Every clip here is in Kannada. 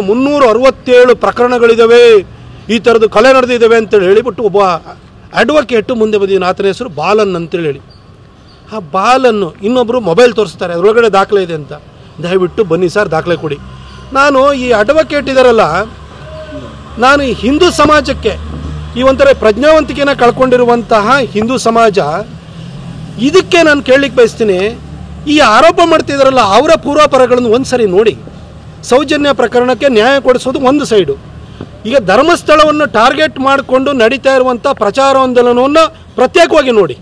367 ಪ್ರಕರಣಗಳಿದಾವೆ, ಈ ಥರದ್ದು ಕೊಲೆ ನಡೆದಿದ್ದಾವೆ ಅಂತೇಳಿ ಹೇಳಿಬಿಟ್ಟು ಒಬ್ಬ ಅಡ್ವೊಕೇಟು ಮುಂದೆ ಬಂದಿದ್ದಾನೆ. ಆತನ ಹೆಸರು ಬಾಲನ್ ಅಂತೇಳಿ ಹೇಳಿ. ಆ ಬಾಲನ್ನು ಇನ್ನೊಬ್ಬರು ಮೊಬೈಲ್ ತೋರಿಸ್ತಾರೆ, ಅದರೊಳಗಡೆ ದಾಖಲೆ ಇದೆ ಅಂತ. ದಯವಿಟ್ಟು ಬನ್ನಿ ಸರ್, ದಾಖಲೆ ಕೊಡಿ. ನಾನು ಈ ಅಡ್ವೊಕೇಟ್ ಇದ್ದಾರಲ್ಲ, ನಾನು ಈ ಹಿಂದೂ ಸಮಾಜಕ್ಕೆ ಈ ಒಂಥರ ಪ್ರಜ್ಞಾವಂತಿಕೆಯನ್ನು ಕಳ್ಕೊಂಡಿರುವಂತಹ ಹಿಂದೂ ಸಮಾಜ, ಇದಕ್ಕೆ ನಾನು ಕೇಳಲಿಕ್ಕೆ ಬಯಸ್ತೀನಿ, ಈ ಆರೋಪ ಮಾಡ್ತಿದ್ದಾರಲ್ಲ ಅವರ ಪೂರ್ವಾಪರಗಳನ್ನು ಒಂದು ಸರಿ ನೋಡಿ. ಸೌಜನ್ಯ ಪ್ರಕರಣಕ್ಕೆ ನ್ಯಾಯ ಕೊಡಿಸೋದು ಒಂದು ಸೈಡು, ಈಗ ಧರ್ಮಸ್ಥಳವನ್ನು ಟಾರ್ಗೆಟ್ ಮಾಡಿಕೊಂಡು ನಡೀತಾ ಇರುವಂಥ ಪ್ರಚಾರಾಂದೋಲನವನ್ನು ಪ್ರತ್ಯೇಕವಾಗಿ ನೋಡಿ.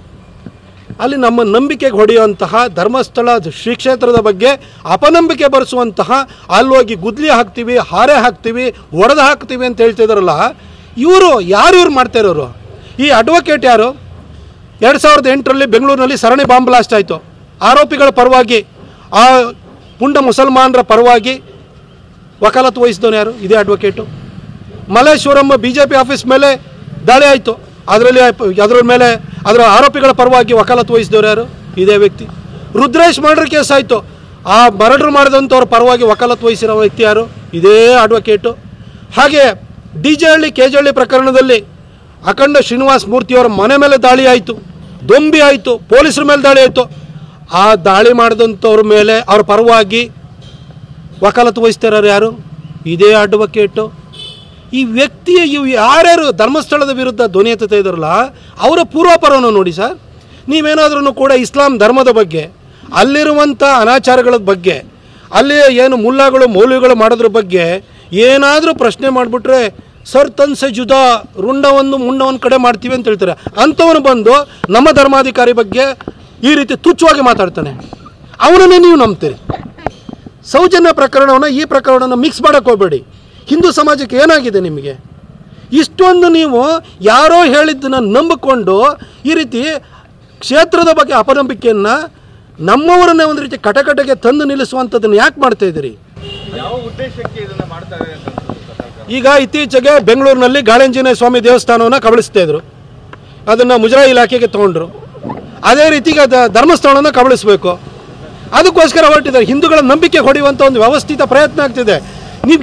ಅಲ್ಲಿ ನಮ್ಮ ನಂಬಿಕೆಗೆ ಹೊಡೆಯುವಂತಹ ಧರ್ಮಸ್ಥಳ ಶ್ರೀ ಕ್ಷೇತ್ರದ ಬಗ್ಗೆ ಅಪನಂಬಿಕೆ ಬರೆಸುವಂತಹ, ಅಲ್ಲೋಗಿ ಗುದ್ಲಿ ಹಾಕ್ತೀವಿ, ಹಾರೆ ಹಾಕ್ತೀವಿ, ಒಡೆದು ಹಾಕ್ತೀವಿ ಅಂತ ಹೇಳ್ತಿದಾರಲ್ಲ, ಇವರು ಯಾರು ಮಾಡ್ತಾ ಇರೋರು? ಈ ಅಡ್ವೊಕೇಟ್ ಯಾರು? 2008ರಲ್ಲಿ ಬೆಂಗಳೂರಿನಲ್ಲಿ ಸರಣಿ ಬಾಂಬ್ ಬ್ಲಾಸ್ಟ್ ಆಯಿತು. ಆರೋಪಿಗಳ ಪರವಾಗಿ, ಆ ಪುಂಡ ಮುಸಲ್ಮಾನರ ಪರವಾಗಿ ವಕಾಲತ್ತು ವಹಿಸಿದವನು ಯಾರು? ಇದೇ ಅಡ್ವೊಕೇಟು. ಮಲ್ಲೇಶ್ವರಂ BJP ಆಫೀಸ್ ಮೇಲೆ ದಾಳಿ ಆಯಿತು, ಅದರ ಮೇಲೆ ಅದರ ಆರೋಪಿಗಳ ಪರವಾಗಿ ವಕಾಲತ್ತು ವಹಿಸಿದವರು ಯಾರು? ಇದೇ ವ್ಯಕ್ತಿ. ರುದ್ರೇಶ್ ಮರ್ಡರ್ ಕೇಸ್ ಆಯಿತು, ಆ ಮರ್ಡರ್ ಮಾಡಿದಂಥವ್ರ ಪರವಾಗಿ ವಕಾಲತ್ತು ವಹಿಸಿರೋ ವ್ಯಕ್ತಿ ಯಾರು? ಇದೇ ಅಡ್ವೊಕೇಟು. ಹಾಗೆ DJ ಹಳ್ಳಿ KJ ಹಳ್ಳಿ ಪ್ರಕರಣದಲ್ಲಿ ಅಖಂಡ ಶ್ರೀನಿವಾಸ ಮೂರ್ತಿಯವರ ಮನೆ ಮೇಲೆ ದಾಳಿ ಆಯಿತು, ದೊಂಬಿ ಆಯಿತು, ಪೊಲೀಸರ ಮೇಲೆ ದಾಳಿ ಆಯಿತು. ಆ ದಾಳಿ ಮಾಡಿದಂಥವ್ರ ಮೇಲೆ ಅವ್ರ ಪರವಾಗಿ ವಕಾಲತ್ತು ವಹಿಸ್ತಾರ ಯಾರು? ಇದೇ ಅಡ್ವೊಕೇಟು. ಈ ವ್ಯಕ್ತಿಯ ಇವು ಯಾರ್ಯಾರು ಧರ್ಮಸ್ಥಳದ ವಿರುದ್ಧ ಧ್ವನಿ ಎತ್ತುತ್ತಾ ಇದ್ದಾರಲ್ಲ, ಅವರ ಪೂರ್ವಾಪರವನ್ನು ನೋಡಿ ಸರ್. ನೀವೇನಾದ್ರೂ ಕೂಡ ಇಸ್ಲಾಂ ಧರ್ಮದ ಬಗ್ಗೆ, ಅಲ್ಲಿರುವಂಥ ಅನಾಚಾರಗಳ ಬಗ್ಗೆ, ಅಲ್ಲಿ ಏನು ಮುಲ್ಲಾಗಳು ಮೌಲ್ಯಗಳು ಮಾಡೋದ್ರ ಬಗ್ಗೆ ಏನಾದರೂ ಪ್ರಶ್ನೆ ಮಾಡಿಬಿಟ್ರೆ ಸರ್ ತನ್ಸೆ ಜುದಾ, ರುಂಡವನ್ನು ಮುಂಡವನ್ನು ಕಡೆ ಮಾಡ್ತೀವಿ ಅಂತ ಹೇಳ್ತಾರೆ. ಅಂಥವನು ಬಂದು ನಮ್ಮ ಧರ್ಮಾಧಿಕಾರಿ ಬಗ್ಗೆ ಈ ರೀತಿ ತುಚ್ಛವಾಗಿ ಮಾತಾಡ್ತಾನೆ, ಅವನನ್ನೇ ನೀವು ನಂಬ್ತೀರಿ. ಸೌಜನ್ಯ ಪ್ರಕರಣವನ್ನು ಈ ಪ್ರಕರಣವನ್ನು ಮಿಕ್ಸ್ ಮಾಡೋಕ್ಕೆ ಹೋಗಬೇಡಿ. ಹಿಂದೂ ಸಮಾಜಕ್ಕೆ ಏನಾಗಿದೆ ನಿಮಗೆ? ಇಷ್ಟೊಂದು ನೀವು ಯಾರೋ ಹೇಳಿದ್ದನ್ನು ನಂಬಿಕೊಂಡು ಈ ರೀತಿ ಕ್ಷೇತ್ರದ ಬಗ್ಗೆ ಅಪನಂಬಿಕೆಯನ್ನು ನಮ್ಮವರನ್ನೇ ಒಂದು ರೀತಿ ಕಟಕಟೆಗೆ ತಂದು ನಿಲ್ಲಿಸುವಂಥದ್ದನ್ನು ಯಾಕೆ ಮಾಡ್ತಾ ಇದ್ದೀರಿ? ಯಾವ ಉದ್ದೇಶಕ್ಕೆ ಇದನ್ನು ಮಾಡ್ತಾರೆ? ಈಗ ಇತ್ತೀಚೆಗೆ ಬೆಂಗಳೂರಿನಲ್ಲಿ ಗಾಳಾಂಜನೇಯ ಸ್ವಾಮಿ ದೇವಸ್ಥಾನವನ್ನು ಕಬಳಿಸ್ತಾ ಇದ್ರು, ಅದನ್ನು ಮುಜರಾಯಿ ಇಲಾಖೆಗೆ ತೊಗೊಂಡ್ರು. ಅದೇ ರೀತಿ ಈಗ ಧರ್ಮಸ್ಥಳವನ್ನು ಕಬಳಿಸಬೇಕು, ಅದಕ್ಕೋಸ್ಕರ ಹೊರಟಿದ್ದಾರೆ. ಹಿಂದೂಗಳ ನಂಬಿಕೆ ಹೊಡೆಯುವಂಥ ಒಂದು ವ್ಯವಸ್ಥಿತ ಪ್ರಯತ್ನ ಆಗ್ತಿದೆ. ನೀವು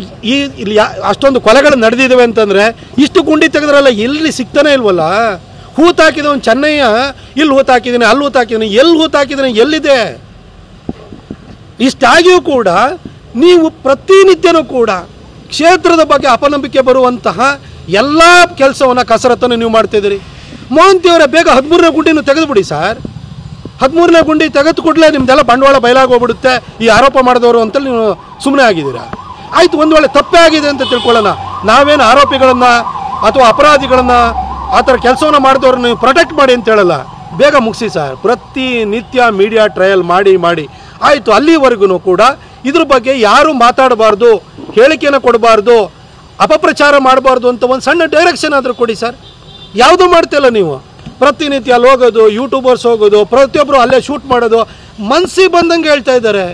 ಇಲ್ಲಿ ಅಷ್ಟೊಂದು ಕೊಲೆಗಳು ನಡೆದಿದ್ದಾವೆ ಅಂತಂದರೆ ಇಷ್ಟು ಗುಂಡಿ ತೆಗೆದ್ರಲ್ಲ, ಎಲ್ಲಿ ಸಿಗ್ತಾನೆ ಇಲ್ವಲ್ಲ. ಹೂತಾಕಿದವನು ಚೆನ್ನಯ್ಯ ಇಲ್ಲಿ ಹೂತಾಕಿದ್ದೀನಿ, ಅಲ್ಲಿ ಹೂತಾಕಿದ್ದೀನಿ, ಎಲ್ಲಿ ಹೂತಾಕಿದ್ದೀನಿ, ಎಲ್ಲಿದೆ? ಇಷ್ಟಾಗಿಯೂ ಕೂಡ ನೀವು ಪ್ರತಿನಿತ್ಯನೂ ಕೂಡ ಕ್ಷೇತ್ರದ ಬಗ್ಗೆ ಅಪನಂಬಿಕೆ ಬರುವಂತಹ ಎಲ್ಲ ಕೆಲಸವನ್ನು ಕಸರತ್ತನ್ನು ನೀವು ಮಾಡ್ತಿದ್ದೀರಿ. ಮೋಹಂತಿಯವರೇ, ಬೇಗ 13ನೇ ಗುಂಡಿನೂ ತೆಗೆದುಬಿಡಿ ಸರ್. 13ನೇ ಗುಂಡಿ ತೆಗೆದು ಕೂಡಲೇ ನಿಮ್ದೆಲ್ಲ ಬಂಡವಾಳ ಬಯಲಾಗೋಗ್ಬಿಡುತ್ತೆ, ಈ ಆರೋಪ ಮಾಡಿದವರು ಅಂತೇಳಿ ನೀವು ಸುಮ್ಮನೆ ಆಗಿದ್ದೀರಾ. ಆಯಿತು, ಒಂದು ವೇಳೆ ತಪ್ಪೇ ಆಗಿದೆ ಅಂತ ತಿಳ್ಕೊಳ್ಳೋಣ, ನಾವೇನು ಆರೋಪಿಗಳನ್ನು ಅಥವಾ ಅಪರಾಧಿಗಳನ್ನು ಆ ಥರ ಕೆಲಸವನ್ನು ಮಾಡಿದವ್ರನ್ನ ನೀವು ಪ್ರೊಟೆಕ್ಟ್ ಮಾಡಿ ಅಂತ ಹೇಳಲ್ಲ. ಬೇಗ ಮುಗಿಸಿ ಸರ್. ಪ್ರತಿನಿತ್ಯ ಮೀಡಿಯಾ ಟ್ರಯಲ್ ಮಾಡಿ ಆಯಿತು, ಅಲ್ಲಿವರೆಗೂ ಕೂಡ ಇದ್ರ ಬಗ್ಗೆ ಯಾರೂ ಮಾತಾಡಬಾರ್ದು, ಹೇಳಿಕೆಯನ್ನು ಕೊಡಬಾರ್ದು, ಅಪಪ್ರಚಾರ ಮಾಡಬಾರ್ದು ಅಂತ ಒಂದು ಸಣ್ಣ ಡೈರೆಕ್ಷನ್ ಆದರೂ ಕೊಡಿ ಸರ್. ಯಾವುದೂ ಮಾಡ್ತಿಲ್ಲ ನೀವು. ಪ್ರತಿನಿತ್ಯ ಅಲ್ಲಿ ಹೋಗೋದು, ಯೂಟ್ಯೂಬರ್ಸ್ ಹೋಗೋದು, ಪ್ರತಿಯೊಬ್ಬರು ಅಲ್ಲೇ ಶೂಟ್ ಮಾಡೋದು, ಮನಸ್ಸಿಗೆ ಬಂದಂಗೆ ಹೇಳ್ತಾ ಇದ್ದಾರೆ.